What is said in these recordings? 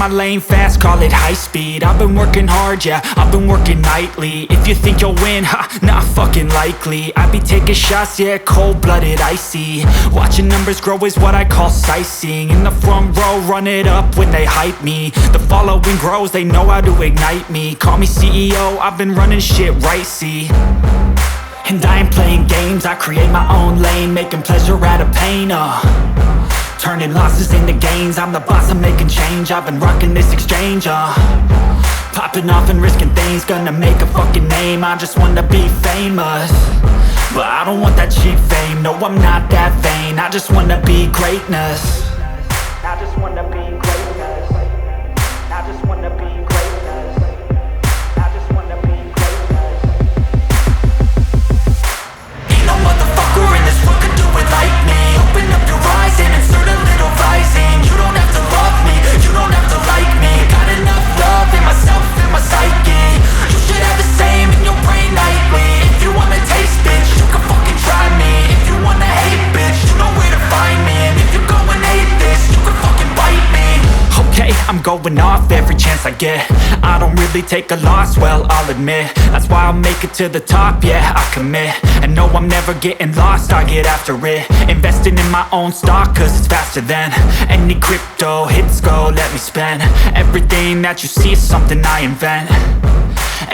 my lane fast, call it high speed. I've been working hard, yeah, I've been working nightly. If you think you'll win, ha, not fucking likely. I be taking shots, yeah, cold-blooded, icy. Watching numbers grow is what I call sightseeing. In the front row, run it up when they hype me. The following grows, they know how to ignite me. Call me CEO, I've been running shit right, see. And I ain't playing games, I create my own lane, making pleasure out of pain, turning losses into gains. I'm the boss, I'm making change. I've been rocking this exchange, popping off and risking things. Gonna make a fucking name, I just wanna be famous. But I don't want that cheap fame, no I'm not that vain. I just wanna be greatness. I just wanna be greatness. I just wanna be greatness. I just wanna be greatness. Ain't no motherfucker in this world could do it like me. Open up your eyes and insert a little rising. You don't have to love me, you don't have to like me. Got enough love in myself, in my psyche. You should have the same in your brain nightly. If you wanna taste, bitch, you can fucking try me. If you wanna hate, bitch, you know where to find me. And if you go and hate this, you can fucking bite me. Okay, I'm going off every chance I get. I don't really take a loss, well, I'll admit. That's why I'll make it to the top, yeah, I commit. And no, I'm never getting lost, I get after it. Investing in my own stock, cause it's faster than any crypto hits go, let me spend. Everything that you see is something I invent.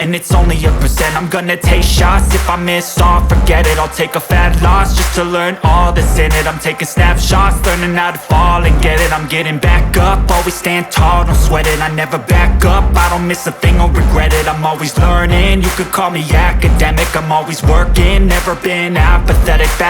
And it's only a percent. I'm gonna take shots. If I miss all, forget it. I'll take a fat loss just to learn all that's in it. I'm taking snapshots, learning how to fall and get it. I'm getting back up, always stand tall, don't sweat it. I never back up, I don't miss a thing or regret it. I'm always learning, you could call me academic. I'm always working, never been apathetic. Bad